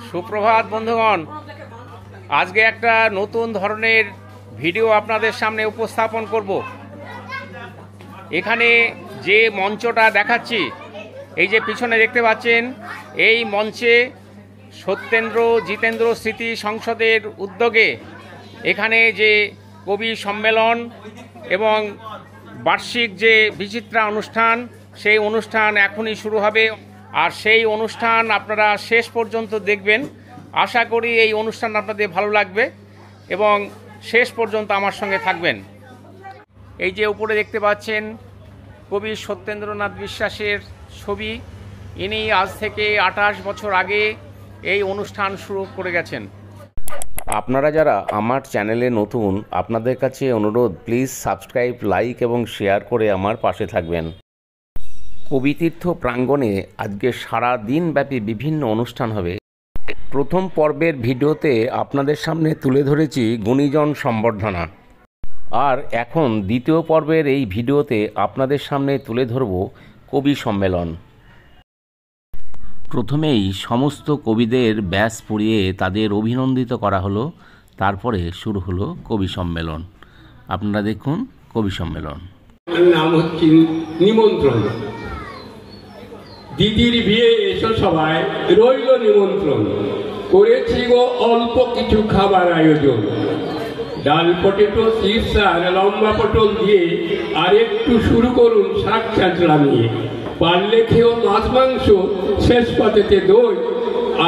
সুপ্রভাত বন্ধুগণ, আজকে একটা নতুন ধরনের ভিডিও আপনাদের সামনে উপস্থাপন করব। এখানে যে মঞ্চটা দেখাচ্ছি, এই যে পিছনে দেখতে পাচ্ছেন, এই মঞ্চে সত্যেন্দ্র জিতেন্দ্র স্মৃতি সংসদের উদ্যোগে এখানে যে কবি সম্মেলন এবং বার্ষিক যে বিচিত্রা অনুষ্ঠান, সেই অনুষ্ঠান এখনই শুরু হবে। আর সেই অনুষ্ঠান আপনারা শেষ পর্যন্ত দেখবেন। আশা করি এই অনুষ্ঠান আপনাদের ভালো লাগবে এবং শেষ পর্যন্ত আমার সঙ্গে থাকবেন। এই যে উপরে দেখতে পাচ্ছেন কবি সত্যেন্দ্রনাথ বিশ্বাসের ছবি। ইনি আজ থেকে 28 বছর আগে এই অনুষ্ঠান শুরু করে গেছেন। আপনারা যারা আমার চ্যানেলে নতুন, আপনাদের কাছে অনুরোধ, প্লিজ সাবস্ক্রাইব, লাইক এবং শেয়ার করে আমার পাশে থাকবেন। কবিতীর্থ প্রাঙ্গণে আজকে সারা দিনব্যাপী বিভিন্ন অনুষ্ঠান হবে। প্রথম পর্বের ভিডিওতে আপনাদের সামনে তুলে ধরেছি গুণীজন সম্বর্ধনা, আর এখন দ্বিতীয় পর্বের এই ভিডিওতে আপনাদের সামনে তুলে ধরব কবি সম্মেলন। প্রথমেই সমস্ত কবিদের ব্যাস পড়িয়ে তাদের অভিনন্দিত করা হলো, তারপরে শুরু হলো কবি সম্মেলন। আপনারা দেখুন কবি সম্মেলন। নাম হচ্ছে নিমন্ত্রণ। দিদির বিয়ে এসো সবাই, রইল নিমন্ত্রণ। করেছি গো অল্প কিছু খাবার আয়োজন, ডাল পটেটো, চিপস আর লম্বা পটল দিয়ে, আর একটু শুরু করুন শাক চাঁচড়া নিয়ে। পারলে খেয়েও মাছ মাংস, শেষ পাতেতে দই,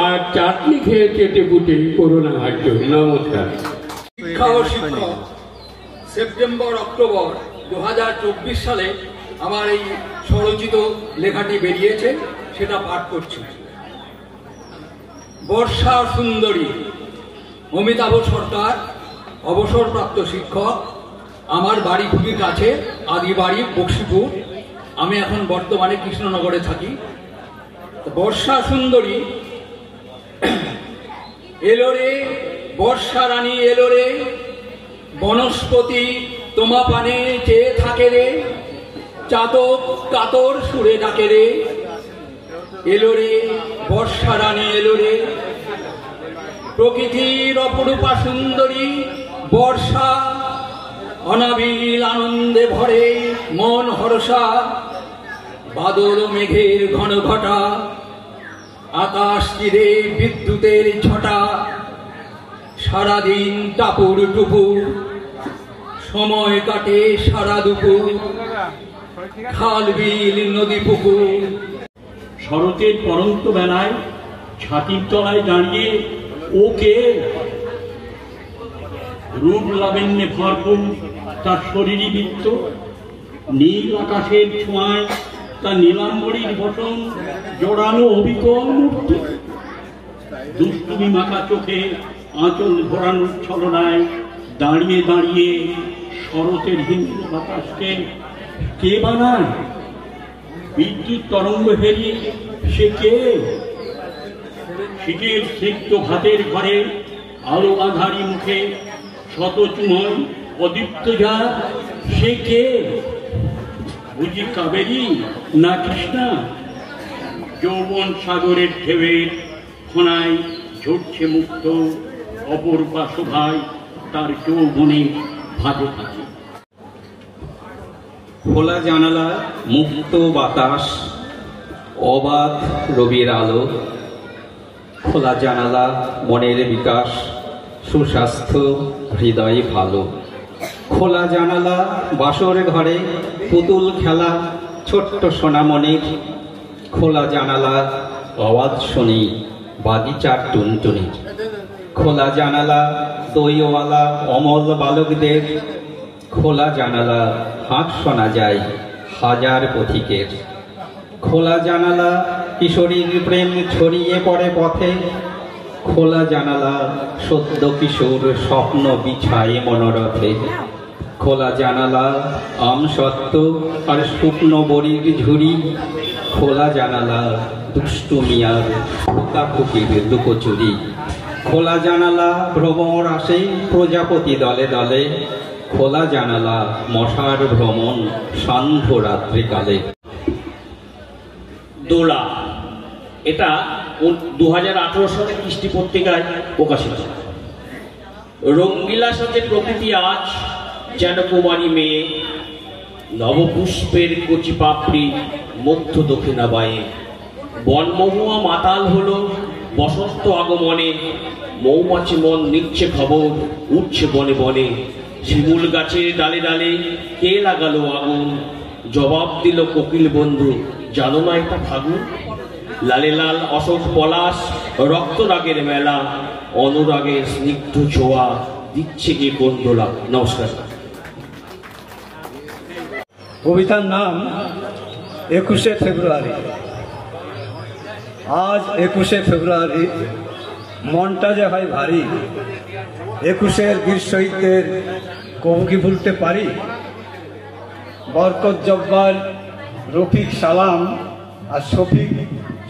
আর চাটনি খেয়ে চেটে বুটে করোনা হাঁটছ। নমস্কার। শিক্ষা ও শিক্ষক, সেপ্টেম্বর অক্টোবর 2024 সালে আমার এই স্বরচিত লেখাটি বেরিয়েছে, সেটা পাঠ করছি। বর্ষা সুন্দরী। অমিতাভ সরকার, অবসরপ্রাপ্ত শিক্ষক। আমার বাড়ি খুবই কাছে, আদি বাড়ি বক্সিপুর। আমি এখন বর্তমানে কৃষ্ণনগরে থাকি। বর্ষা সুন্দরী। এলো রে বর্ষা রানী, এলো রে বনস্পতি তোমা পানে চেয়ে থাকে রে, চাতক কাতর সুরে ডাকে রে। এলো রে বর্ষা রানী, এলো রে প্রকৃতির অপরূপা সুন্দরী বর্ষা। অনাবিল আনন্দে ভরে মন হরসা, বাদল মেঘের ঘন ঘটা, আকাশ চিরে বিদ্যুতের ছটা। সারাদিন টাপুর টুপুর, সময় কাটে সারা দুপুর, খাল বিল নদী পুকুর। শরতের পরন্ত বেলায় ছাতির তলায় দাঁড়িয়ে ওকে রূপ লাবণ্যে ভরপুর তার শরীরী বৃত্ত। নীল আকাশের ছোঁয়ায় তার নীলাম্বরীর বসন, জড়ানো অবিকল মূর্তি। দুষ্টুমি মাখা চোখে আঁচল ঘোরানোর ছলনায় দাঁড়িয়ে দাঁড়িয়ে শরতের হিন্দু বাতাসকে কে বানায়? বিদ্যুৎ তরঙ্গ হেরিয়ে সে কে? শীতের সিক্ত ভাতের ঘরে আলো আধারি মুখে শত চুমন অদীপ্ত যা, সে কে? বুঝি কাবেরী না কৃষ্ণা? যৌবন সাগরের ঢেউয়ের খোনায় ঝরছে মুক্ত অপরূপা শোভায় তার যৌবনে ভাজে থাকে। খোলা জানালা, মুক্ত বাতাস, অবাধ রবির আলো। খোলা জানালা, মনের বিকাশ, সুস্বাস্থ্য, হৃদয় ভালো। খোলা জানালা, বাসর ঘরে পুতুল খেলা, ছোট্ট সোনামণির। খোলা জানালা, আওয়াজ শুনি বাগিচার টুনটুনির। খোলা জানালা, দইওয়ালা অমল বালকদের। খোলা জানালা, হাঁক শোনা যায় হাজার পথিকের। খোলা জানালা, কিশোরীর প্রেম ছড়িয়ে পড়ে পথে। খোলা জানালা, সদ্য কিশোর স্বপ্ন বিছায় মনোরথে। খোলা জানালা, আমসত্ত্ব আর শুকনো বড়ির ঝুড়ি। খোলা জানালা, দুষ্টু মিয়ার ফুকাফুকির লুকোচুরি। খোলা জানালা, ভ্রমর আসে প্রজাপতি দলে দলে। খোলা জানালা, মশার ভ্রমণ সান্ধ্য রাত্রিকালে। দোলা, এটা 2018 সালে কৃষ্টি পত্রিকায় প্রকাশিত। রঙ্গিলা সাজে প্রকৃতি আজ যেন কুমারী মেয়ে, নবপুষ্পের কচি পাপড়ি মধ্য দক্ষিণা বায়ে। বনমহুয়া মাতাল হলো বসন্ত আগমনে, মৌমাছি মন নিচ্ছে খবর উঠছে বনে বনে। শিমুল গাছের ডালে ডালে কে লাগালো আগুন, জবাব দিল কোকিল বন্ধু জানো না একটা ফাগুন। লালে লাল অশোক পলাশ রক্তরাগের মেলা, অনুরাগের স্নিগ্ধ ছোঁয়া দিচ্ছে গিয়ে গন্ডোলা। নমস্কার। কবিতার নাম 21শে ফেব্রুয়ারি। আজ 21শে ফেব্রুয়ারি, মনটা যে হয় ভারী। 21-এর বীর শহীদদের কবু কি ভুলতে পারি? বরকত জব্বার, রফিক সালাম আর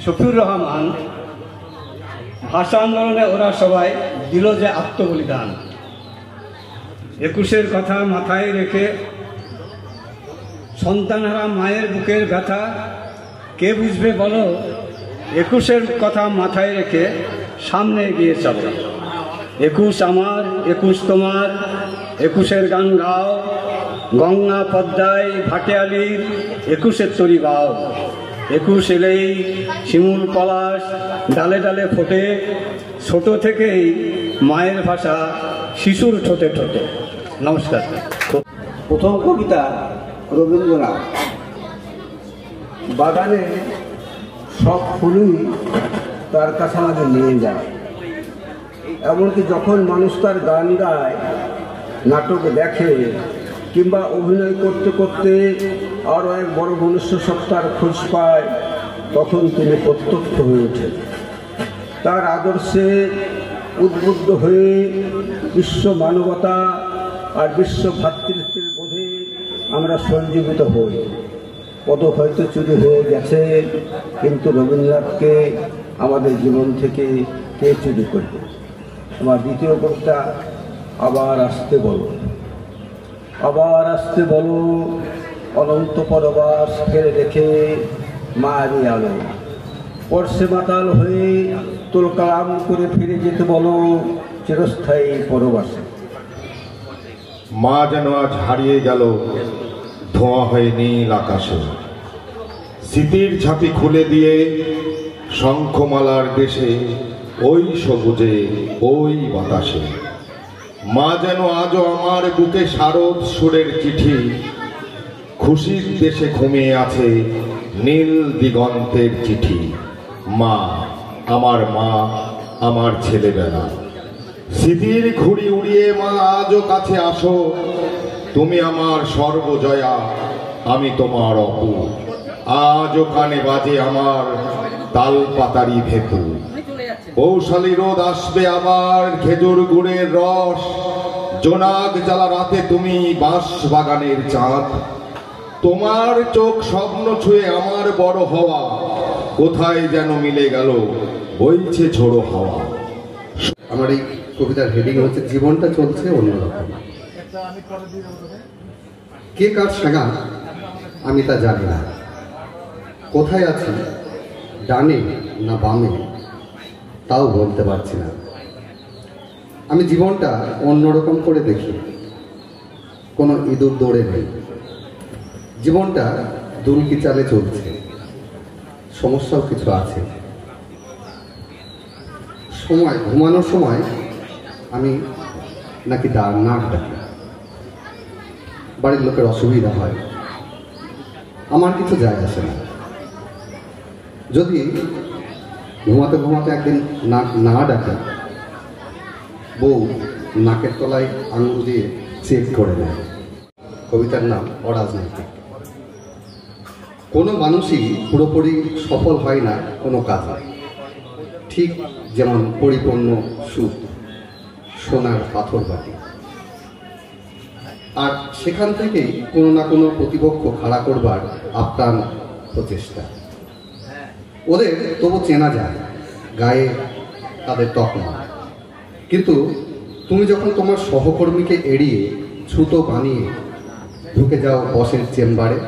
শফিউর রহমান ভাষা আন্দোলনে ওরা সবাই দিল যে আত্মবলিদান। 21-এর কথা মাথায় রেখে সন্তানহারা মায়ের বুকের ব্যথা কে বুঝবে বলো? 21-এর কথা মাথায় রেখে সামনে এগিয়ে চলো। 21 আমার, 21 তোমার, 21-এর গান গাও। গঙ্গা পদ্মায় ভাটিয়ালির 21-এর তরি বাও। 21 এলেই শিমুল পলাশ ডালে ডালে ফোটে, ছোট থেকেই মায়ের ভাষা শিশুর ঠোঁটে ঠোঁটে। নমস্কার। প্রথম কবিতা রবীন্দ্রনাথ। বাগানে সব ফুলই তার কাছে আমাদের নিয়ে যায়। এমনকি যখন মানুষ তার গান গায়, নাটক দেখে কিংবা অভিনয় করতে করতে আরও এক বড় মনুষ্য সত্তার খোঁজ পায়, তখন তিনি প্রত্যক্ষ হয়ে ওঠেন। তার আদর্শে উদ্বুদ্ধ হয়ে বিশ্ব মানবতা আর বিশ্ব ভ্রাতৃত্বের বোধে আমরা সঞ্জীবিত হই। পদক হয়তো চুরি হয়ে গেছে, কিন্তু রবীন্দ্রনাথকে আমাদের জীবন থেকে কে চুরি করবে? আমার দ্বিতীয় কবিতা আবার আসতে বলো। আবার আসতে বলো, অনন্ত পরবাস ফেলে রেখে মায়াবী আলো। পরশে মাতাল হয়ে তোলকালাম করে ফিরে যেতে বলো চিরস্থায়ী পরবাসে। মা যেন আজ হারিয়ে গেল ধোঁয়া হয়ে নীল আকাশে। স্মৃতির ঝাঁপি খুলে দিয়ে শঙ্খমালার দেশে, ওই সবুজে ওই বাতাসে। মা যেন আজও আমার বুকে শারদ সুরের চিঠি। খুশির দেশে ঘুমিয়ে আছে নীল দিগন্তের চিঠি। মা, আমার ছেলেবেলা। স্মৃতির ঘুড়ি উড়িয়ে মা আজও কাছে আসো। তুমি আমার সর্বজয়া, আমি তোমার অপু। আজও কানে বাজে আমার তাল পাতারি ভেতু। বৌশালী রোদ আসবে আবার, খেজুর গুড়ের রস। জোনাক জ্বালা রাতে তুমি বাঁশ বাগানের চাঁদ। তোমার চোখ স্বপ্ন ছুঁয়ে আমার বড় হওয়া, কোথায় যেন মিলে গেল বইছে ঝোড়ো হাওয়া। আমার এই কবিতার হেডিং হচ্ছে জীবনটা চলছে অন্যরকম। কে কার সাগা আমি তা জানি না, কোথায় আছি ডানে না বামে তাও বলতে পারছি না। আমি জীবনটা অন্যরকম করে দেখি, কোনো ইঁদুর দৌড়ে নেই। জীবনটা দুলকি চালে চলছে, সমস্যাও কিছু আছে। সময় ঘুমানোর সময় আমি নাকি নাক ডাকি, বাড়ির লোকের অসুবিধা হয়, আমার কিছু যায় আসে না। যদি ঘুমাতে ঘুমাতে একদিন নাক না ডাকে, বউ নাকের তলায় আঙুল দিয়ে চেক করে নেয়। কবিতার নাম অরাজনৈতিক। কোনো মানুষই পুরোপুরি সফল হয় না কোনো কাজে, ঠিক যেমন পরিপূর্ণ সুখ সোনার পাথর বাটি। আর সেখান থেকেই কোনো না কোনো প্রতিপক্ষ খাড়া করবার আপ্রাণ প্রচেষ্টা। ওদের তবু চেনা যায়, গায়ে তাদের তকমা। কিন্তু তুমি যখন তোমার সহকর্মীকে এড়িয়ে ছুতো বানিয়ে ঢুকে যাও বসের চেম্বারে,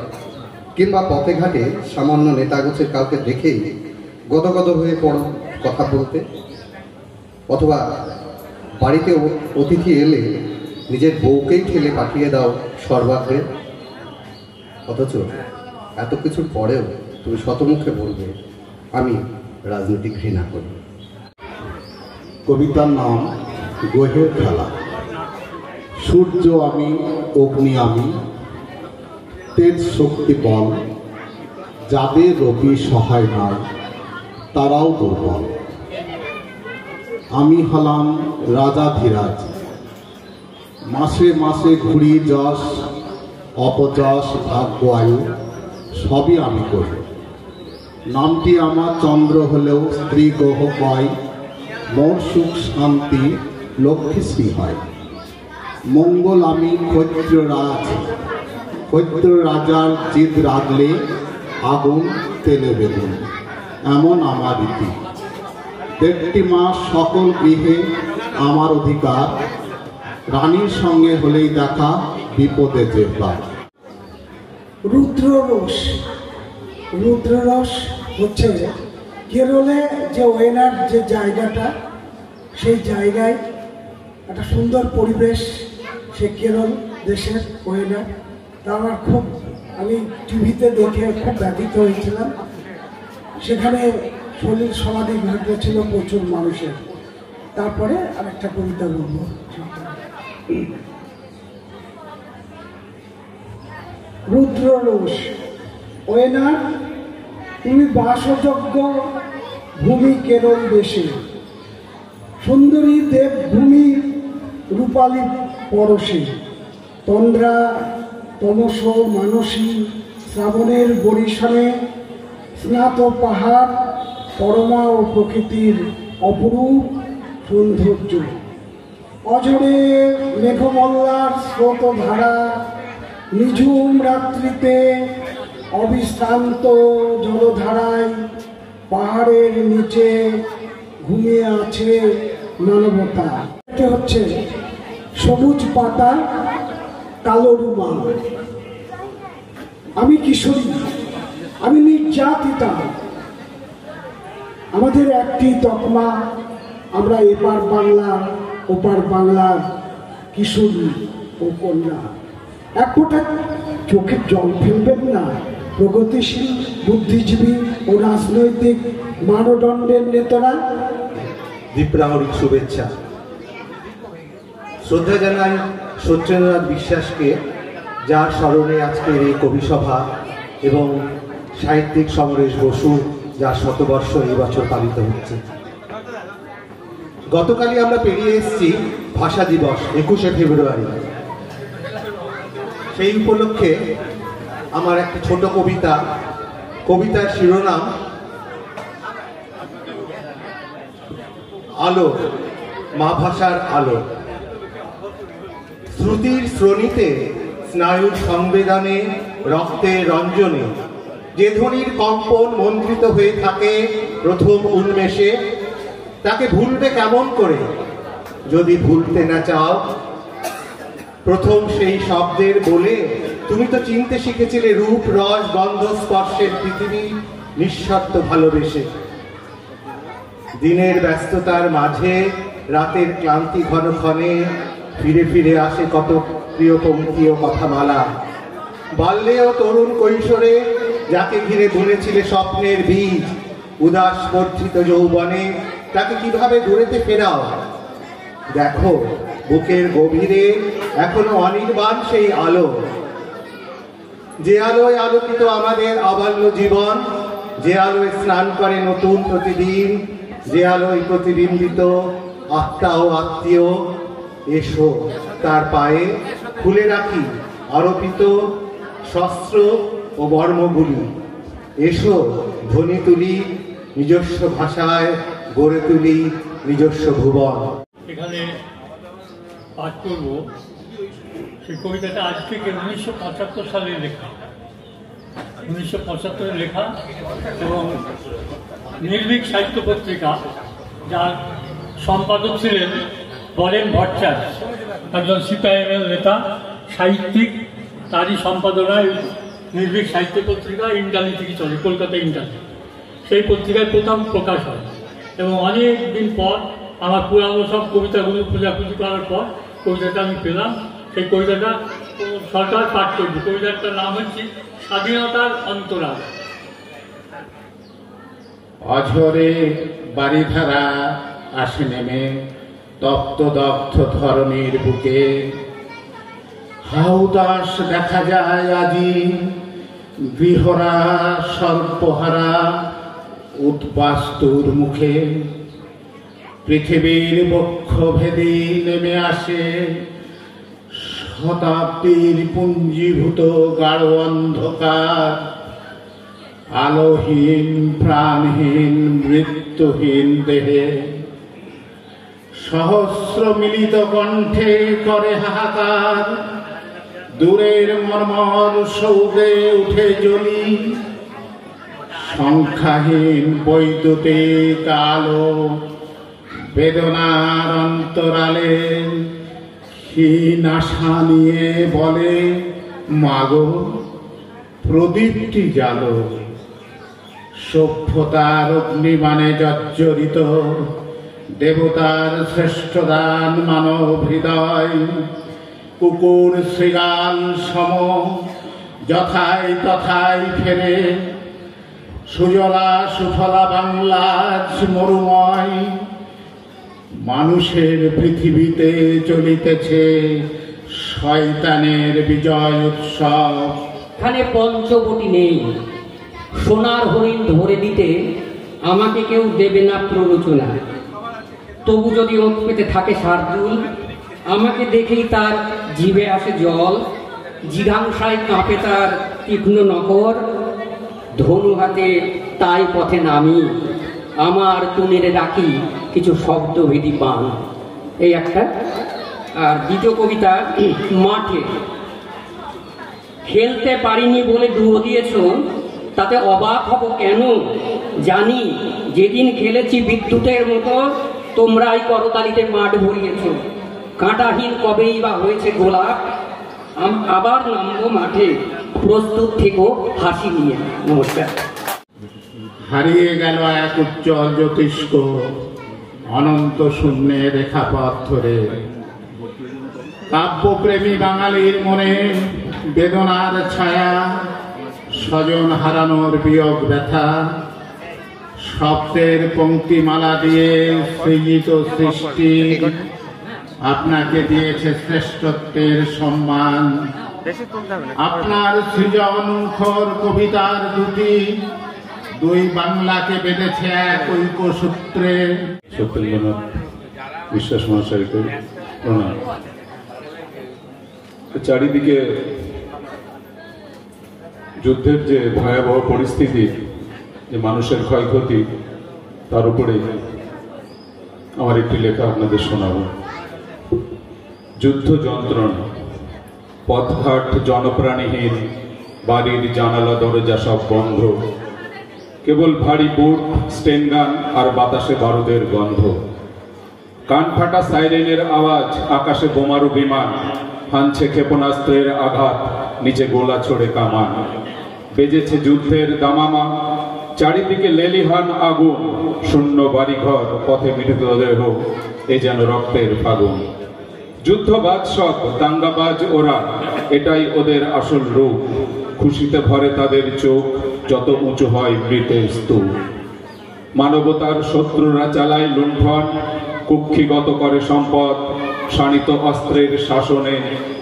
কিংবা পথে ঘাটে সামান্য নেতাগোছের কাউকে দেখেই গদগদ হয়ে পড়ো কথা বলতে, অথবা বাড়িতে অতিথি এলে নিজের বউকেই ঠেলে পাঠিয়ে দাও সর্বাগ্রে, অথচ এত কিছুর পরেও তুমি শতমুখে বলবে আমি রাজনীতি ঘৃণা করি। কবিতার নাম গ্রহের খেলা। সূর্য আমি, অগ্নি আমি, তেজ শক্তি বল, যাদের রবি সহায় নাই তারাও দুর্বল। আমি হলাম রাজাধিরাজ, মাসে মাসে ঘুরি যশ অপযশ ভাগ্য আয়ু সবই আমি করি। নামটি আমার চন্দ্র হলেও স্ত্রী গ্রহ কয়, মোর সুখ শান্তি লক্ষ্মীশ্রী হয়। মঙ্গল আমি ক্ষত্রিয় রাজ, ক্ষত্রিয় রাজার জিদ রাগলে আগুন তেলে বেগুন, এমন আমার রীতি। 1.5 মাস সকল গৃহে আমার অধিকার, রানীর সঙ্গে হলেই দেখা বিপদে যেবার। রুদ্ররস, রুদ্ররস হচ্ছে কেরলে যে ওয়েনার যে জায়গাটা, সেই জায়গায় একটা সুন্দর পরিবেশ, সে কেরল দেশের ওয়েনার। তা আমার খুব, আমি টিভিতে দেখে খুব ব্যথিত হয়েছিলাম। সেখানে সলিল সমাধি ঘটেছিল প্রচুর মানুষের। তারপরে আরেকটা কবিতা বলবো। রুদ্ররস, ওয়েনার তুমি বাসযোগ্য ভূমি কেরল দেশে, সুন্দরী দেবভূমি রূপালী পরশে, তন্দ্রা তমস মানসী শ্রাবণের বরিশানে, স্নাত পাহাড় পরমা ও প্রকৃতির অপরূপ সৌন্দর্য, অঝরে মেঘমল্লার স্রোত ধারা, নিঝুম রাত্রিতে অবিশ্রান্ত জলধারায় পাহাড়ের নিচে ঘুমিয়ে আছে মানবতা। এটা হচ্ছে সবুজ পাতা কালো রুমাল। আমি কিশোরী, আমি নির্যাতিতা, আমাদের একটি তকমা, আমরা এপার বাংলা ওপার বাংলার কিশোরী ও কন্যা। এক ফোঁটা চোখের জল ফেলবেন না প্রগতিশীল বুদ্ধিজীবী ও রাজনৈতিক মানদণ্ডের নেতারা। দীপ্রাহরিক শুভেচ্ছা। শ্রদ্ধা জানাই সত্যেন্দ্রনাথ বিশ্বাসকে, যার স্মরণে আজকের এই কবিসভা, এবং সাহিত্যিক সমরেশ বসু, যার শতবর্ষ এই বছর পালিত হচ্ছে। গতকালই আমরা পেরিয়ে এসেছি ভাষা দিবস 21শে ফেব্রুয়ারি। সেই উপলক্ষে আমার একটি ছোট কবিতা, কবিতার শিরোনাম আলো, মা ভাষার আলো। শ্রুতির শ্রোণীতে, স্নায়ুর সংবেদনে, রক্তের রঞ্জনে যে ধ্বনির কম্পন মন্ত্রিত হয়ে থাকে প্রথম উন্মেষে, তাকে ভুলবে কেমন করে যদি ভুলতে না চাও। প্রথম সেই শব্দের বলে তুমি তো চিনতে শিখেছিলে রূপ রস গন্ধ স্পর্শের পৃথিবী নিঃস্বার্থ ভালোবেসে। দিনের ব্যস্ততার মাঝে রাতের ক্লান্তি ঘন ক্ষণে ফিরে ফিরে আসে কত প্রিয় পঙ্ক্তি ও কথামালা। বাল্যে ও তরুণ কৈশোরে যাকে ঘিরে বুনেছিলে স্বপ্নের বীজ, উদাস বর্ধিত যৌবনে তাকে কিভাবে দূরেতে ফেরাও। দেখো বুকের গভীরে এখনো অনির্বাণ সেই আলো, যে আলোয় আলোকিত আমাদের আবাল্য জীবন, যে আলোয় স্নান করে নতুন প্রতিদিন, যে আলোয় প্রতিবিম্বিত আত্মা ও আত্মীয়। এসো তার পায়ে খুলে রাখি আরোপিত শস্ত্র ও বর্মগুলি। এসো ধ্বনি তুলি নিজস্ব ভাষায়, গড়ে তুলি নিজস্ব ভুবন। এখানে পাঠ করব সেই কবিতাটা আজ থেকে 1975 সালে লেখা, 1975 লেখা, এবং নির্ভীক সাহিত্য পত্রিকা, যার সম্পাদক ছিলেন বরেন ভট্টাচার্য, একজন সিপিআইএম নেতা সাহিত্যিক। তারই সম্পাদনায় নির্ভীক সাহিত্য পত্রিকা ইন্টারলি থেকে চলে, কলকাতা ইন্টারলি। সেই পত্রিকায় প্রথম প্রকাশ হয় এবং অনেক দিন পর আমার পুরানো সব কবিতাগুলো খোঁজাখুঁজি করার পর কবিতাটা আমি পেলাম। সেই কবিতাটা সরকার পাঠ করবে। কবিতাটার নাম হচ্ছে স্বাধীনতার অন্তরাল। অঝরে বাড়িধারা আসে নেমে তপ্ত দগ্ধ ধরণীর বুকে, হাউদাস দেখা যায় আজি গৃহরা সর্বহারা উদ্বাস্তুর মুখে। পৃথিবীর বক্ষ ভেদে নেমে আসে শতাব্দীর পুঞ্জীভূত গাঢ় অন্ধকার, আলোহীন প্রাণহীন মৃত্যুহীন দেহে। সহস্র মিলিত কণ্ঠে করে হাহাকার, দূরের মর্মর সৌদে উঠে জ্বলি। সংখ্যাহীন বৈদ্যুতিক আলো বেদনার অন্তরালে ক্ষীণ আশা নিয়ে বলে, মাগো প্রদীপটি জ্বালো। সভ্যতার অগ্নিবাণে জর্জরিত দেবতার শ্রেষ্ঠ দান মানব হৃদয়। কুকুর শৃগাল সম যথায় তথায় ফেরে, সুজলা সুফলা বাংলার মরুময়। মানুষের পৃথিবীতে চলিতেছে শয়তানের বিজয় উৎসব। এখানে পঞ্চবটি নেই, সোনার হরিণ ধরে দিতে আমাকে কেউ দেবে না প্ররোচনা। তবু যদি ওঁত পেতে থাকে শার্দুল, আমাকে দেখেই তার জিভে আসে জল। জিঘাংসায় কাঁপে তার তীক্ষ্ণ নখর, ধনু হাতে তাই পথে নামি। আমার তুনেরে রাখি কিছু শব্দভেদী পান। এই একটা। আর দ্বিতীয় কবিতা মাঠে। খেলতে পারিনি বলে ডুবো দিয়েছ, তাতে অবাক হব কেন? জানি যেদিন খেলেছি বিদ্যুতের মতো, তোমরাই করতালিতে মাঠ ভরিয়েছ। কাঁটাহীন কবেই বা হয়েছে গোলাপ, আবার নামবো মাঠে, প্রস্তুত থেকো হাসি নিয়ে। নমস্কার। হারিয়ে গেল এক উজ্জ্বল জ্যোতিষ্ক অনন্ত শূন্যে রেখাপথ ধরে। কাব্যপ্রেমী বাঙালির মনে বেদনার ছায়া, স্বজন হারানোর বিয়োগ ব্যথা। শব্দের পংক্তিমালা দিয়ে সৃজিত সৃষ্টি আপনাকে দিয়েছে শ্রেষ্ঠত্বের সম্মান। আপনার সৃজন মুখর কবিতার দুই বাংলাকে বেঁধেছে এক ঐক্য সূত্রে। সত্যেন্দ্রনাথ বিশ্বাস মহাশয়কে প্রণাম। চারিদিকে যুদ্ধের যে ভয়াবহ পরিস্থিতি, যে মানুষের ক্ষয়ক্ষতি, তার উপরে আমার একটি লেখা আপনাদের শোনাব। যুদ্ধ যন্ত্রণা, পথঘাট জনপ্রাণীহীন, বাড়ির জানালা দরজা সব বন্ধ, কেবল ভারী বুট, স্টেনগান আর বাতাসে বারুদের গন্ধ। কান ফাটা সাইরেনের আওয়াজ, আকাশে বোমারু বিমান, হানছে ক্ষেপণাস্ত্রের আঘাত, নিচে গোলা ছড়ে কামান। বেজেছে যুদ্ধের দামামা, চারিদিকে লেলিহান আগুন, শূন্য বাড়িঘর, পথে মৃতদেহ, এ যেন রক্তের ফাগুন। যুদ্ধবাজ সব দাঙ্গাবাজ ওরা, এটাই ওদের আসল রূপ। খুশিতে ভরে তাদের চোখ, যত উঁচু হয় মৃতের স্তূপ। মানবতার শত্রুরা চালায় লুণ্ঠন, কুক্ষিগত করে সম্পদ, শানিত অস্ত্রের শাসনে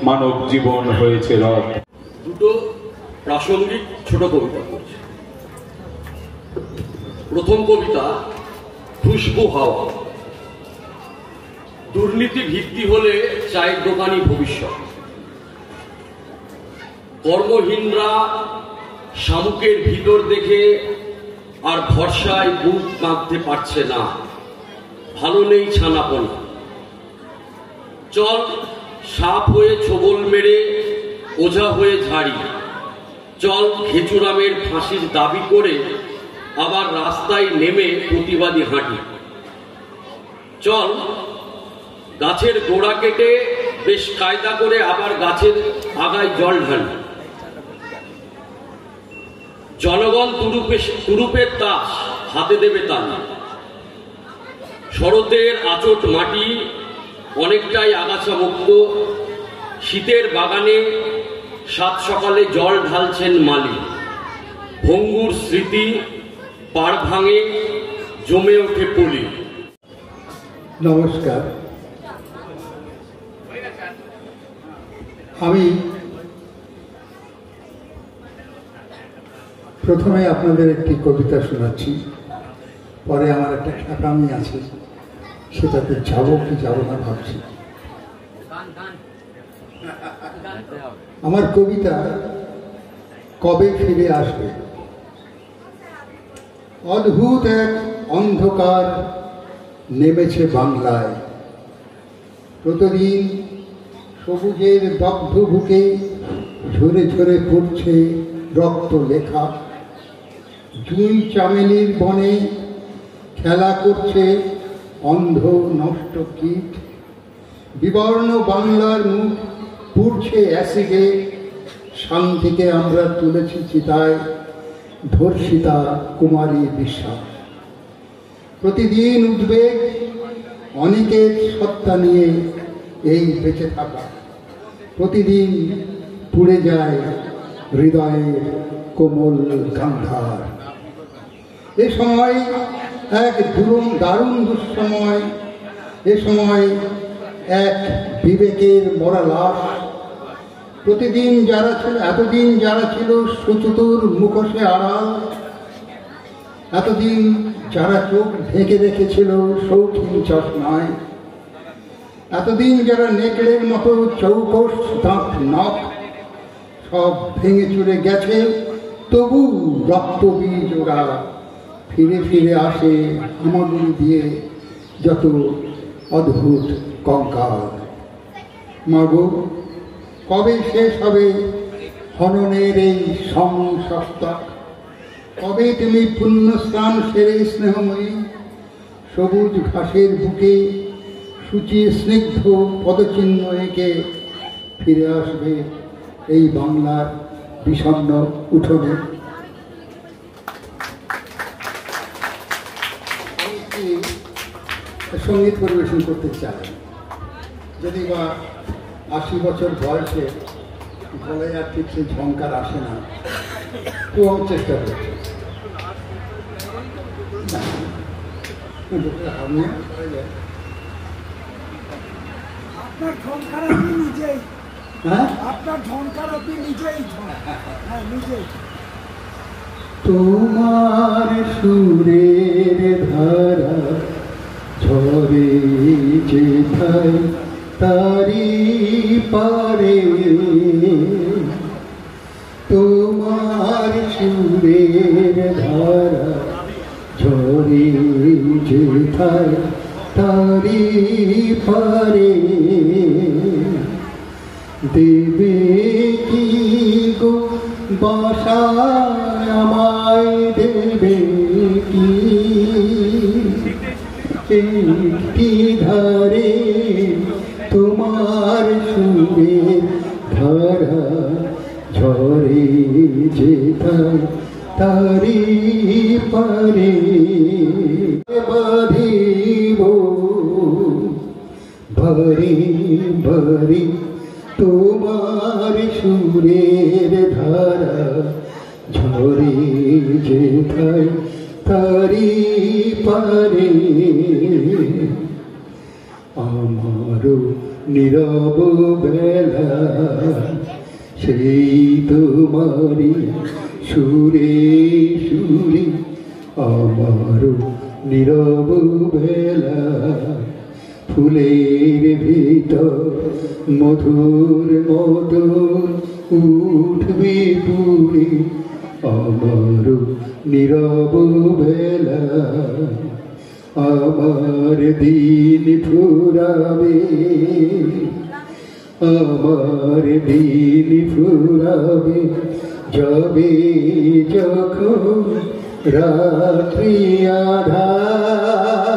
মানব জীবন হয়েছে রথ। দুটো প্রাসঙ্গিক ছোট কবিতা পড়ছি। প্রথম কবিতা খুশবু হাওয়া। দুর্নীতি ভিত্তি হলে চায়ের দোকানই ভবিষ্যৎ। কর্মহীনরা শামুকের ভিতর দেখে আর ভরসায় বুক কাঁপতে পারছে না। ভালো নেই ছানাপনা। চল সাপ হয়ে ছোবল মেরে ওঝা হয়ে ঝাড়ি। চল খেচুরামের ফাঁসির দাবি করে আবার রাস্তায় নেমে প্রতিবাদী হাঁটি। চল গাছের গোড়া কেটে বেশ কায়দা করে আবার গাছের আগায় জল ঢালি। জনগণ তুরুপের তাস হাতে দেবে তালি। শরতের আচট মাটি অনেকটাই আগাছা মুক্ত। শীতের বাগানে সাত সকালে জল ঢালছেন মালি। ভঙ্গুর স্মৃতি পাড় ভাঙে, জমে ওঠে পলি। নমস্কার, আমি প্রথমে আপনাদের একটি কবিতা শোনাচ্ছি, পরে আমার একটা খ্যাপামি আছে, সেটাতে যাবো কি যাব না ভাবছি। আমার কবিতা কবে ফিরে আসবে। অদ্ভুত এক অন্ধকার নেমেছে বাংলায়। প্রতিদিন সবুজের দগ্ধ বুকে ঝরে ঝরে পড়ছে রক্ত লেখা। জুঁই চামেলির বনে খেলা করছে অন্ধ নষ্ট কীট। বিবর্ণ বাংলার মুখ পুড়ছে অ্যাসিডে। শান্তিকে আমরা তুলেছি চিতায়, ধর্ষিতা কুমারী বিশ্বাস। প্রতিদিন উদ্বেগ, অনেকের সত্তা নিয়ে এই বেঁচে থাকা। প্রতিদিন পুড়ে যায় হৃদয়ের কোমল গান্ধার। এ সময় এক দারুণ দুঃসময়। এ সময় এক বিবেকের মরা লাশ। প্রতিদিন যারা ছিল, এতদিন যারা ছিল সুচতুর মুখোশে আড়াল, এতদিন যারা চোখ ঢেকে রেখেছিল শৌখিন চশমায়, এতদিন যারা নেকড়ের মতো চৌকস দাঁত নখ, সব ভেঙে চুরে গেছে। তবু রক্তবীজ ওরা ফিরে ফিরে আসে হামাগুড়ি দিয়ে যত অদ্ভুত কঙ্কাল। মাগো, কবে শেষ হবে হননের এই সংসপ্তাহ? কবে তুমি পুণ্যস্নান সেরে স্নেহময়ী সবুজ ঘাসের বুকে সূচি স্নিগ্ধ পদচিহ্ন এঁকে ফিরে আসবে এই বাংলার বিষণ্ণ উঠোনে? আমি কি সঙ্গীত পরিবেশন করতে চাই, যদি বা 80 বছর বয়সে গলায় আর ঠিক সেই ঝঙ্কার আসে না, তো আমি চেষ্টা করছি। আপনার ঝঙ্কার আপনি নিজেই, হ্যাঁ আপনার ঝঙ্কার আপনি নিজেই, হ্যাঁ নিজেই। তোমার সুরের ধারা ঝরে যেথায় তারি পারে, তোমার সুরের ধারা ঝরে যেথায় তারি পারে, দেবে কি গো বাসা আমায়, দেবে কি একটি ধারে তোমার সুরের ধারা ঝরে যেথায় তারি পারে, বাঁধিব ভরি ভরি তোমার সুরের ধারা ঝরে যেথায় তারি পারে। আমারও নীরব বেলা সেই তোমারি সুরে সুরে, আমারও নীরব বেলা ফুলের ভিতর মধুর মধুর উঠবে পুরে। আমারও নীরব বেলা আমার দিন ফুরাবে, আমার দিন ফুরাবে যাবে যখন রাত্রি আধার,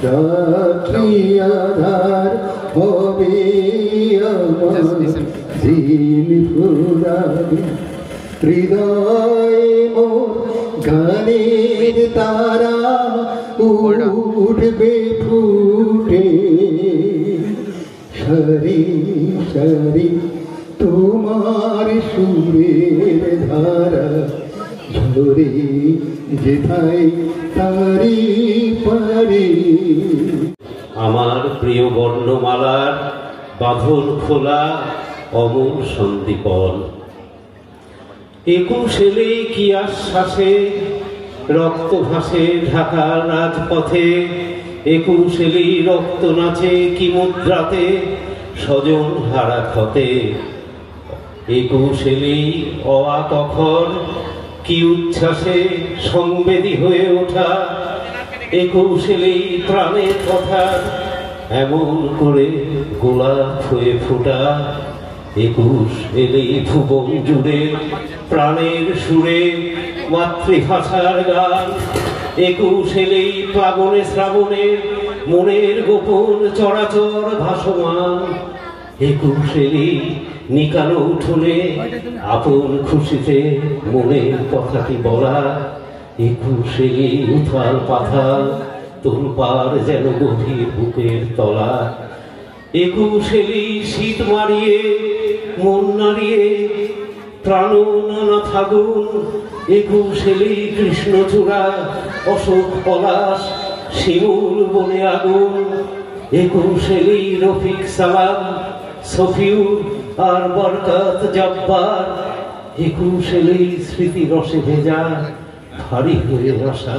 রাত্রি আধার হবে আমার দিন ফুরাবে। হৃদয় মোর গানের তারা উঠবে ফুটে সারি সারি তোমার সুরের ধারা ঝরে যেথায় তারি পারি। আমার প্রিয় বর্ণমালার বাঁধন খোলা অমর সন্দীপন, 21 এলে কি আশ্বাসে রক্ত ভাসে ঢাকার রাজপথে, 21 এলেই রক্ত নাচে কি মুদ্রাতে স্বজন হারা ক্ষতে, 21 এলেই অয়া কখন কি উচ্ছ্বাসে সংবেদী হয়ে ওঠা, 21 এলেই প্রাণের কথা এমন করে গোলাপ হয়ে ফোটা, 21 এলেই ভুবন জুড়ে প্রাণের সুরে মাতৃভাষার গান, 21 এলেই প্লাবনে শ্রাবণের মনের গোপন চরাচর ভাসমান, 21 এলেই নিকালো উঠোনে আপন খুশিতে মনের কথাটি বলা, 21 এলেই উথাল পাথাল তোলপাড় যেন গভীর বুকের তলা, 21 এলেই শীত মারিয়ে মন নাড়িয়ে প্রাণ নানা ফাগুন, 21 এলেই কৃষ্ণচূড়া অশোক পলাশ শিমুল বনে আগুন, 21 এলেই রফিক সালাম সফিউর আর বরকত জব্বার, 21 এলেই স্মৃতি রসে ভেজা ভারী হয়ে আসা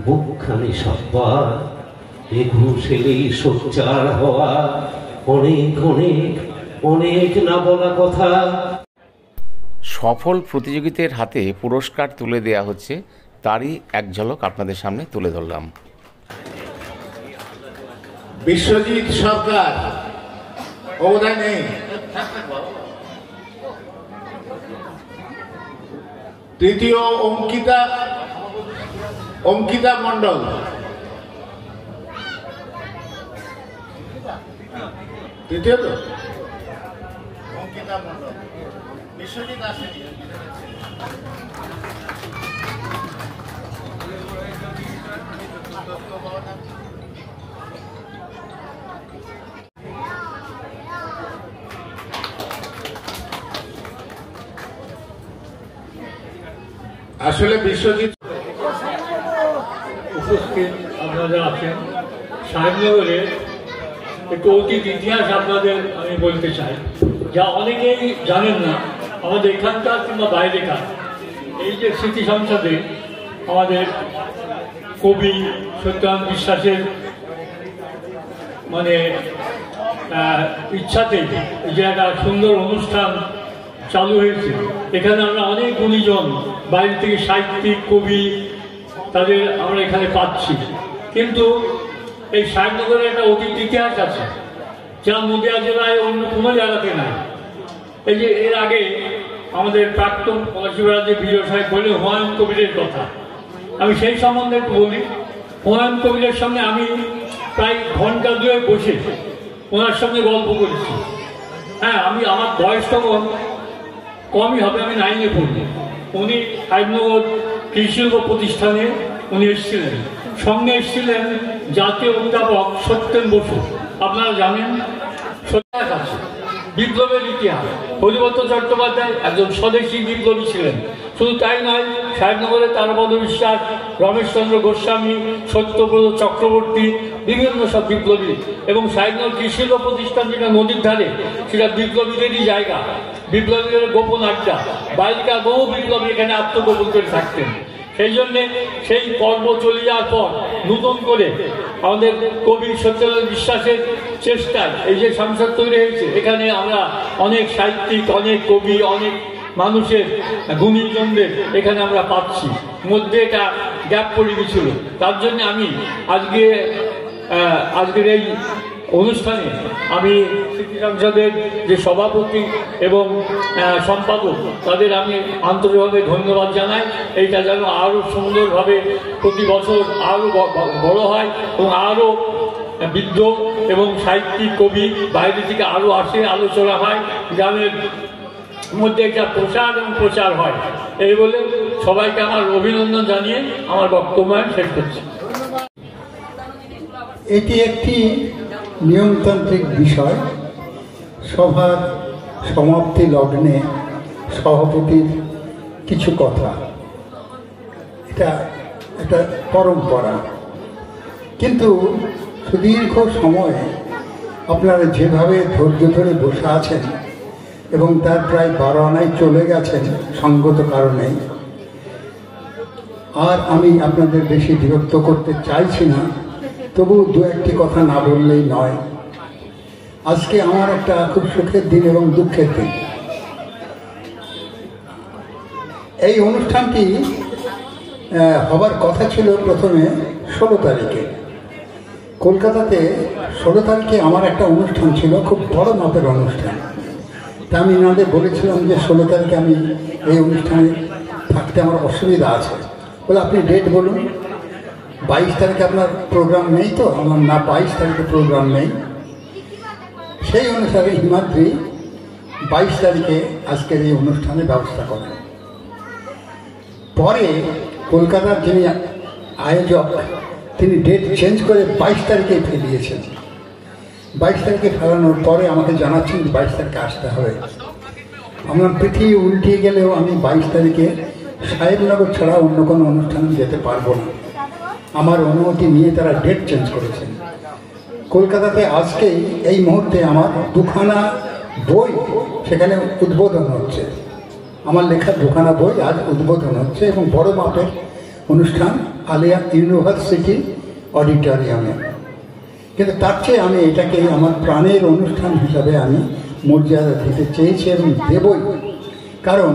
বুকখানি সব্বার, 21 এলেই সোচ্চার হওয়া অনেক অনেক অনেক না বলা কথা। সফল প্রতিযোগীদের হাতে পুরস্কার তুলে দেয়া হচ্ছে, তারই এক ঝলক আপনাদের সামনে তুলে ধরলাম। বিশ্বজিৎ সরকার অবদান নেই, তৃতীয় অঙ্কিতা মণ্ডল, তৃতীয় তো অঙ্কিতা মণ্ডল, বিশ্বজিৎ আসেনি। আসলে বিশ্বজিৎ উপস্থিত আপনারা আছেন, সাহেবনগরে একটু অতীত ইতিহাস আপনাদের আমি বলতে চাই, যা অনেকেই জানেন না। আমাদের এখানকার কিংবা বাইরেকার এই যে স্মৃতি সংসদে আমাদের কবি সত্যনারায়ণ বিশ্বাসের মানে ইচ্ছাতে যে একটা সুন্দর অনুষ্ঠান চালু হয়েছে, এখানে আমরা অনেক গুণীজন বাইরে থেকে সাহিত্যিক কবি তাদের আমরা এখানে পাচ্ছি, কিন্তু এই সাহেবনগরের একটা অতীত ইতিহাস আছে যা নদিয়া জেলায় অন্য কোনো জায়গাতে নাই। এই যে এর আগে আমাদের প্রাক্তন পলাশিবাড়ি বিজয় সাহেব বলে হুমায়ুন কবিরের কথা, আমি সেই সম্বন্ধে একটু বলি। হুমায়ুন কবিরের সঙ্গে আমি প্রায় ঘন্টা দুয়ে বসে ওনার সঙ্গে গল্প করেছি। হ্যাঁ, আমার বয়স তখন কমই হবে, আমি 9-এ পড়ি। উনি সাহেবনগর কৃষিশিল্প প্রতিষ্ঠানে উনি এসেছিলেন, সঙ্গে এসেছিলেন জাতীয় অধ্যাপক সত্যেন বসু, আপনারা জানেন। সত্যের কাছে বিপ্লবের ইতিহাস, হরিপদ চট্টোপাধ্যায় একজন স্বদেশী বিপ্লবী ছিলেন। শুধু তাই নয়, সাহেবনগরে তারাপদ বিশ্বাস, রমেশচন্দ্র গোস্বামী, সত্যব্রত চক্রবর্তী, বিভিন্ন সব বিপ্লবী। এবং সাহেবনগর কৃষিশিল্প প্রতিষ্ঠান যেটা নদীর ধারে, সেটা বিপ্লবীদেরই জায়গা, বিপ্লবীদের গোপন আড্ডা। বালিকা বহু বিপ্লবী এখানে আত্মগোপন করে থাকতেন। সেই জন্যে সেই পর্ব চলে যাওয়ার পর নতুন করে আমাদের কবি সত্যনারায়ণ বিশ্বাসের চেষ্টায় এই যে সংসদ তৈরি হয়েছে, এখানে আমরা অনেক সাহিত্যিক, অনেক কবি, অনেক মানুষের গুণীজনদের এখানে আমরা পাচ্ছি। মধ্যে এটা গ্যাপ পড়ে গেছিল, তার জন্য আমি আজকের এই অনুষ্ঠানে আমি স্মৃতি সংসদের যে সভাপতি এবং সম্পাদক তাদের আমি আন্তরিকভাবে ধন্যবাদ জানাই। এইটা যেন আরও সুন্দরভাবে প্রতি বছর আরও বড় হয় এবং আরও বিদ্য এবং সাহিত্যিক কবি বাইরে থেকে আরও আসে, আলোচনা হয়, গ্রামের মধ্যে একটা প্রসার এবং প্রচার হয়। এই বলে সবাইকে আমার অভিনন্দন জানিয়ে আমার বক্তব্য শেষ করছি। এটি একটি নিয়মতান্ত্রিক বিষয়। সভার সমাপ্তি লগ্নে সভাপতির কিছু কথা, এটা একটা পরম্পরা। কিন্তু সুদীর্ঘ সময় আপনারা যেভাবে ধৈর্য ধরে বসে আছেন এবং তার প্রায় 12 আনায় চলে গেছেন সঙ্গত কারণে, আর আমি আপনাদের বেশি বিরক্ত করতে চাইছি না, তবু দু একটি কথা না বললেই নয়। আজকে আমার একটা খুব সুখের দিন এবং দুঃখের দিন। এই অনুষ্ঠানটি হবার কথা ছিল প্রথমে 16 তারিখে কলকাতাতে। 16 তারিখে আমার একটা অনুষ্ঠান ছিল, খুব বড় মাপের অনুষ্ঠান। তা আমি এনাদের বলেছিলাম যে 16 তারিখে আমি এই অনুষ্ঠানে থাকতে আমার অসুবিধা আছে। বলে আপনি ডেট বলুন। 22 তারিখে আপনার প্রোগ্রাম নেই তো? আমার না, 22 তারিখে প্রোগ্রাম নেই। সেই অনুসারে হিমাদ্রি 22 তারিখে আজকের এই অনুষ্ঠানের ব্যবস্থা করেন। পরে কলকাতার যিনি আয়োজক তিনি ডেট চেঞ্জ করে 22 তারিখে ফেলিয়েছেন। 22 তারিখে ফেলানোর পরে আমাকে জানাচ্ছেন যে 22 তারিখে আসতে হবে। আমার পৃথিবী উল্টিয়ে গেলেও আমি 22 তারিখে সাহেবনগর ছাড়া অন্য কোনো অনুষ্ঠানে যেতে পারবো না। আমার অনুমতি নিয়ে তারা ডেট চেঞ্জ করেছেন। কলকাতাতে আজকেই এই মুহূর্তে আমার 2খানা বই সেখানে উদ্বোধন হচ্ছে। আমার লেখা 2খানা বই আজ উদ্বোধন হচ্ছে এবং বড় মাপের অনুষ্ঠান আলিয়া ইউনিভার্সিটি অডিটোরিয়ামে। কিন্তু তার চেয়ে আমি এটাকে আমার প্রাণের অনুষ্ঠান হিসাবে আমি মর্যাদা দিতে চেয়েছি এবং দেবই। কারণ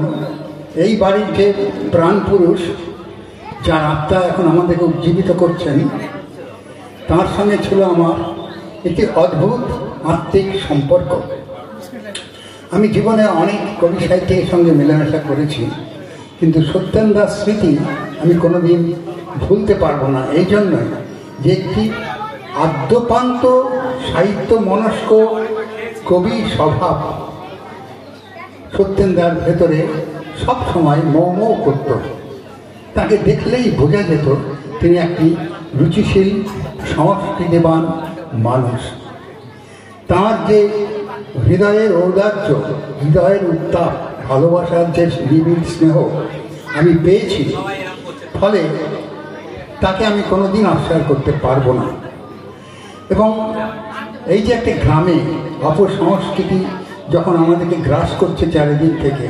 এই বাড়ির যে প্রাণ পুরুষ, যার আত্মা এখন আমাদেরকে উজ্জীবিত করছেন, তার সঙ্গে ছিল আমার একটি অদ্ভুত আত্মিক সম্পর্ক। আমি জীবনে অনেক কবি সাহিত্যের সঙ্গে মেলামেশা করেছি, কিন্তু সত্যেন দাস স্মৃতি আমি কোনোদিন ভুলতে পারবো না। এই জন্যই যে একটি আদ্যপান্ত সাহিত্য মনস্ক কবি স্বভাব সত্যেন দার ভেতরে সব সময় মৌ করত। তাকে দেখলেই বোঝা যেত তিনি একটি রুচিশীল সংস্কৃতিবান মানুষ। তাঁর যে হৃদয়ের ঔদার্য, হৃদয়ের উত্তাপ, ভালোবাসার যে নিবিড় স্নেহ আমি পেয়েছি, ফলে তাকে আমি কোনোদিন আশ্রয় করতে পারবো না। এবং এই যে একটা গ্রামে অপসংস্কৃতি যখন আমাদেরকে গ্রাস করছে চারিদিক থেকে,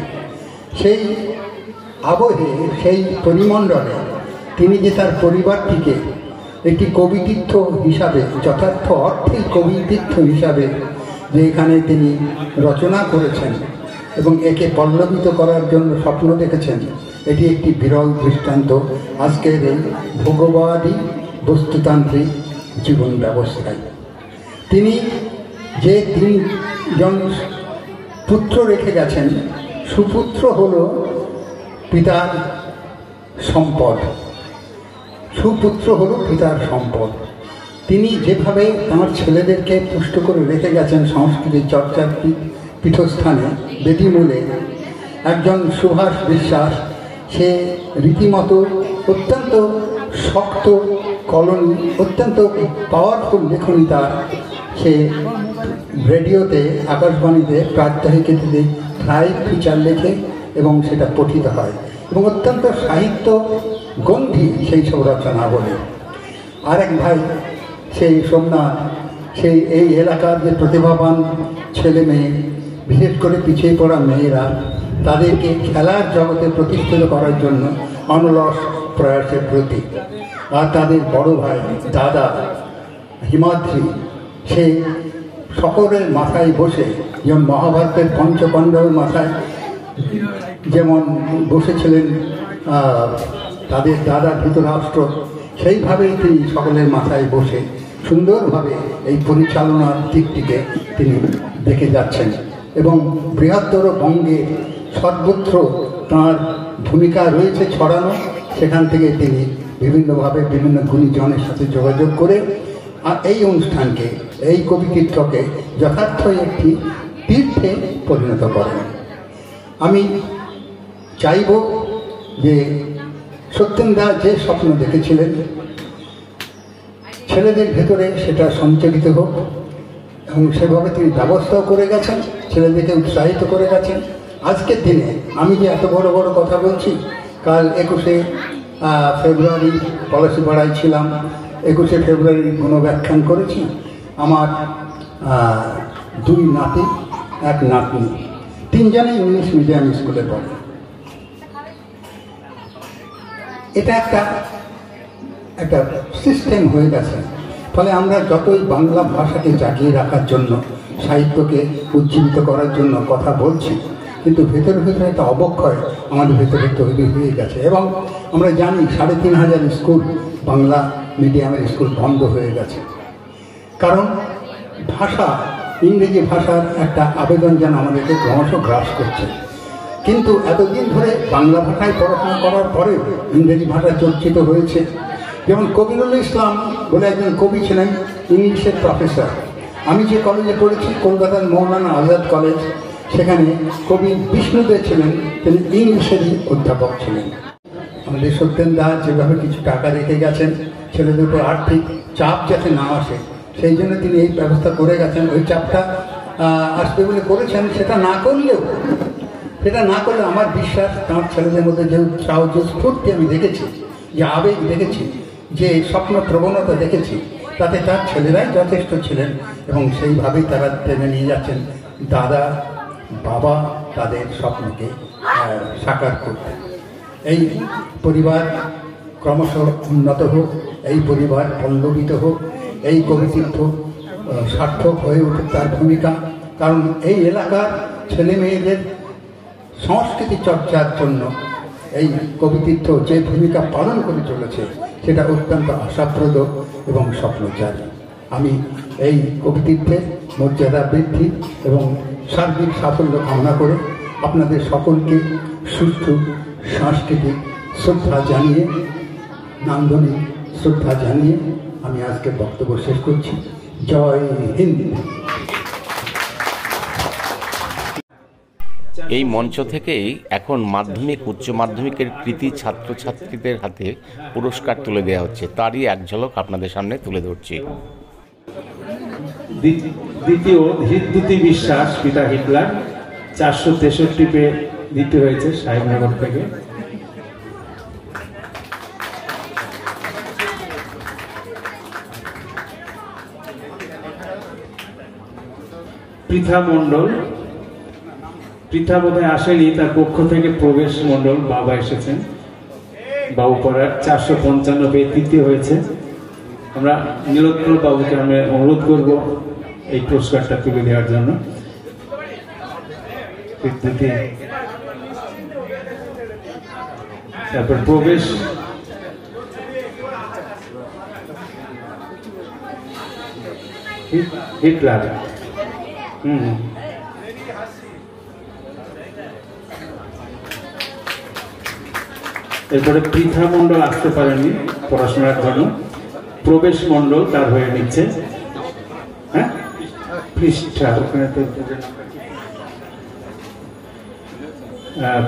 সেই আবহে, সেই পরিমণ্ডলে তিনি যে তার পরিবারটিকে একটি কবিতীর্থ হিসাবে, যথার্থ অর্থেই কবিতীর্থ হিসাবে যে এখানে তিনি রচনা করেছেন এবং একে পল্লবিত করার জন্য স্বপ্ন দেখেছেন, এটি একটি বিরল দৃষ্টান্ত আজকের এই ভোগবাদী বস্তুতান্ত্রিক জীবন ব্যবস্থায়। তিনি যে 3জন পুত্র রেখে গেছেন, সুপুত্র হল পিতার সম্পদ, সুপুত্র হল পিতার সম্পদ। তিনি যেভাবে তাঁর ছেলেদেরকে পুষ্ট করে রেখে গেছেন সংস্কৃতির চর্চার পীঠস্থানে, বেদিমূলে, একজন সুভাষ বিশ্বাস, সে রীতিমতো অত্যন্ত শক্ত কলনি, অত্যন্ত পাওয়ারফুল লেখনী তার। সে রেডিওতে, আকাশবাণীতে, প্রাত্যহিকীতে প্রায় ফিচার লেখে এবং সেটা পঠিত হয় এবং অত্যন্ত সাহিত্য গন্ধি সেই সব রচনা বলে। আরেক ভাই সেই সোমনাথ, সেই এই এলাকার যে প্রতিভাবান ছেলে মেয়ে, বিশেষ করে পিছিয়ে পড়া মেয়েরা, তাদেরকে খেলার জগতে প্রতিষ্ঠিত করার জন্য অনলস প্রয়াসের প্রতীক। আর তাদের বড় ভাই দাদা হিমাদ্রি, সে সকলের মাথায় বসে, যেমন মহাভারতের পঞ্চপাণ্ডবের মাথায় যেমন বসেছিলেন তাদের দাদা ধৃতরাষ্ট্র, সেইভাবেই তিনি সকলের মাথায় বসে সুন্দরভাবে এই পরিচালনার দিকটিকে তিনি দেখে যাচ্ছেন এবং বৃহত্তর বঙ্গে সর্বত্র তাঁর ভূমিকা রয়েছে ছড়ানো। সেখান থেকে তিনি বিভিন্নভাবে বিভিন্ন গুণীজনের সাথে যোগাযোগ করে আর এই অনুষ্ঠানকে, এই কবিতীর্থকে যথার্থ একটি তীর্থে পরিণত করেন। আমি চাইব যে সত্যেন দা যে স্বপ্ন দেখেছিলেন ছেলেদের ভেতরে সেটা সঞ্চালিত হোক এবং সেভাবে তিনি ব্যবস্থাও করে গেছেন, ছেলেদেরকে উৎসাহিত করে গেছেন। আজকের দিনে আমি যে এত বড় বড় কথা বলছি, কাল 21শে ফেব্রুয়ারি পলাশিপাড়ায় ছিলাম, 21শে ফেব্রুয়ারি গুণব্যাখ্যান করেছি। আমার 2 নাতি 1 নাতনি, 3 জনেই ইংলিশ মিডিয়াম স্কুলে পড়ে। এটা একটা সিস্টেম হয়ে গেছে। ফলে আমরা যতই বাংলা ভাষাকে জাগিয়ে রাখার জন্য, সাহিত্যকে উজ্জীবিত করার জন্য কথা বলছি, কিন্তু ভেতরে ভেতরে একটা অবক্ষয় আমাদের ভেতরে তৈরি হয়ে গেছে। এবং আমরা জানি 3500 স্কুল, বাংলা মিডিয়ামের স্কুল বন্ধ হয়ে গেছে। কারণ ভাষা, ইংরেজি ভাষার একটা আবেদন যেন আমাদেরকে ক্রমশ গ্রাস করছে। কিন্তু এতদিন ধরে বাংলা ভাষায় পড়াশোনা করার পরে ইংরেজি ভাষা চর্চিত হয়েছে। যেমন কবিরুল ইসলাম বলে একজন কবি ছিলেন, ইংলিশের প্রফেসর। আমি যে কলেজে পড়েছি, কলকাতার মৌলানা আজাদ কলেজ, সেখানে কবি বিষ্ণুদেব ছিলেন, তিনি ইংলিশেরই অধ্যাপক ছিলেন। আমাদের সত্যেন দা যেভাবে কিছু টাকা রেখে গেছেন, ছেলেদের উপর আর্থিক চাপ যাতে না আসে সেই জন্য তিনি এই ব্যবস্থা করে গেছেন। ওই চাপটা আসবে বলে করেছেন। সেটা না করলে আমার বিশ্বাস তাঁর ছেলেদের মধ্যে যে উৎসাহ, যে স্ফূর্তি আমি দেখেছি, যে আবেগ দেখেছি, যে স্বপ্ন প্রবণতা দেখেছি, তাতে তার ছেলেরাই যথেষ্ট ছিলেন এবং সেইভাবেই তারা টেনে নিয়ে যাচ্ছেন দাদা বাবা তাদের স্বপ্নকে সাকার করতে। এই পরিবার ক্রমশ উন্নত হোক, এই পরিবার পল্লবিত হোক, এই কবিতীর্থ সার্থক হয়ে উঠুক তার ভূমিকা। কারণ এই এলাকার ছেলে মেয়েদের সংস্কৃতি চর্চার জন্য এই কবিতীর্থ যে ভূমিকা পালন করে চলেছে সেটা অত্যন্ত আশাপ্রদ এবং স্বপ্নচারী। আমি এই কবিতীর্থের মর্যাদা বৃদ্ধি এবং সার্বিক সাফল্য কামনা করে আপনাদের সকলকে সুস্থ সাংস্কৃতিক শ্রদ্ধা জানিয়ে, নান্দনিক শ্রদ্ধা জানিয়ে আমি আজকে বক্তব্য শেষ করছি। জয় হিন্দ। এই মঞ্চ থেকেই এখন মাধ্যমিক উচ্চ মাধ্যমিকের কৃতি ছাত্রছাত্রীদের হাতে পুরস্কার তুলে দেওয়া হচ্ছে, তারই এক ঝলক আপনাদের সামনে তুলে ধরছি। দ্বিতীয় ধীরদ্যুতি বিশ্বাস, পিতা হিটলার, 463 পেয়ে দিতে হয়েছে সাহেবনগর থেকে। পৃথা মণ্ডল, পৃথা বোধহয় আসেনি, তার পক্ষ থেকে প্রবেশ মণ্ডল বাবা এসেছেন, বাবুপাড়ার 455 পেয়ে তৃতীয় হয়েছে। আমরা নীলোৎপল বাবুকে আমরা অনুরোধ করব এই পুরস্কারটা তুলে দেওয়ার জন্য। তারপর প্রবেশ হিটলার, এরপরে পৃথা মণ্ডল আসতে পারেননি পড়াশোনার জন্য, প্রবেশ মণ্ডল তার হয়ে নিচ্ছে। হ্যাঁ, পৃষ্ঠা, ওখানে তো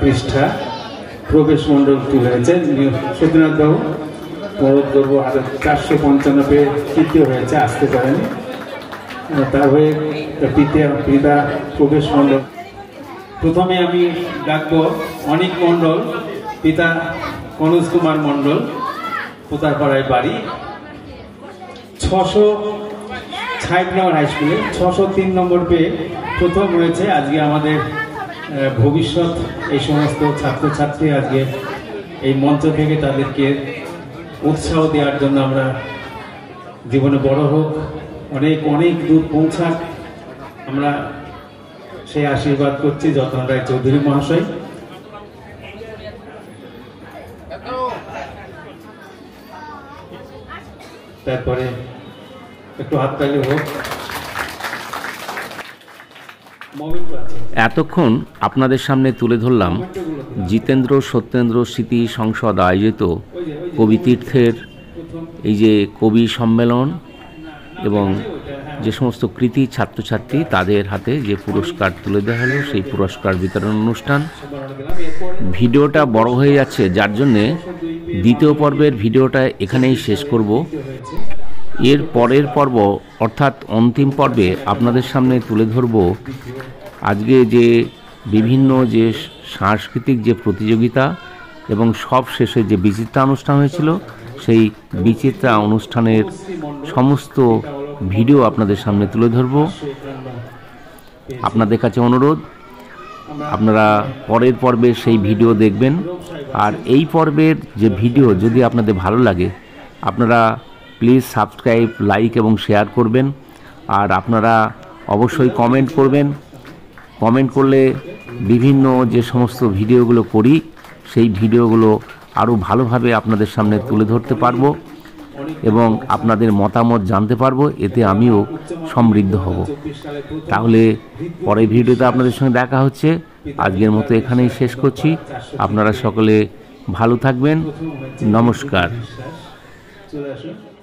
পৃষ্ঠা, প্রবেশ মণ্ডল তুলে হয়েছে। সত্যনাথ বাবু অনুরোধ করবো, আর 455 পেয়ে তৃতীয় হয়েছে, আসতে পারেনি, তার হয়ে পিতা প্রবেশ মণ্ডল। প্রথমে আমি ডাকবো অনিক মণ্ডল, পিতা কনজ কুমার মণ্ডল, পোতারপাড়ায় বাড়ি, 660 হাই স্কুলে 603 নম্বর পেয়ে প্রথম হয়েছে। আজকে আমাদের ভবিষ্যৎ এই সমস্ত ছাত্রছাত্রী আজকে এই মঞ্চ থেকে তাদেরকে উৎসাহ দেওয়ার জন্য আমরা জীবনে বড় হোক, অনেক অনেক দূর পৌঁছাক, আমরা সেই আশীর্বাদ করছি যতন রায় চৌধুরী মহাশয়। তারপরে একটু হাততালি হোক। এতক্ষণ আপনাদের সামনে তুলে ধরলাম জিতেন্দ্র সত্যেন্দ্র স্মৃতি সংসদ আয়োজিত কবিতীর্থের এই যে কবি সম্মেলন এবং যে সমস্ত কৃতি ছাত্রছাত্রী তাদের হাতে যে পুরস্কার তুলে দেওয়া হলো সেই পুরস্কার বিতরণ অনুষ্ঠান। ভিডিওটা বড় হয়ে যাচ্ছে, যার জন্যে দ্বিতীয় পর্বের ভিডিওটা এখানেই শেষ করব। এর পরের পর্ব অর্থাৎ অন্তিম পর্বে আপনাদের সামনে তুলে ধরব আজকে যে বিভিন্ন যে সাংস্কৃতিক যে প্রতিযোগিতা এবং সব শেষে যে বিচিত্রা অনুষ্ঠান হয়েছিল সেই বিচিত্রা অনুষ্ঠানের সমস্ত ভিডিও আপনাদের সামনে তুলে ধরব। আপনাদের কাছে অনুরোধ, আপনারা পরের পর্বে সেই ভিডিও দেখবেন। আর এই পর্বের যে ভিডিও যদি আপনাদের ভালো লাগে আপনারা প্লিজ সাবস্ক্রাইব, লাইক এবং শেয়ার করবেন। আর আপনারা অবশ্যই কমেন্ট করবেন। কমেন্ট করলে বিভিন্ন যে সমস্ত ভিডিওগুলো করি সেই ভিডিওগুলো আরও ভালোভাবে আপনাদের সামনে তুলে ধরতে পারবো এবং আপনাদের মতামত জানতে পারবো, এতে আমিও সমৃদ্ধ হব। তাহলে পরের ভিডিওতে আপনাদের সঙ্গে দেখা হচ্ছে। আজকের মতো এখানেই শেষ করছি। আপনারা সকলে ভালো থাকবেন। নমস্কার। চলে আসুন।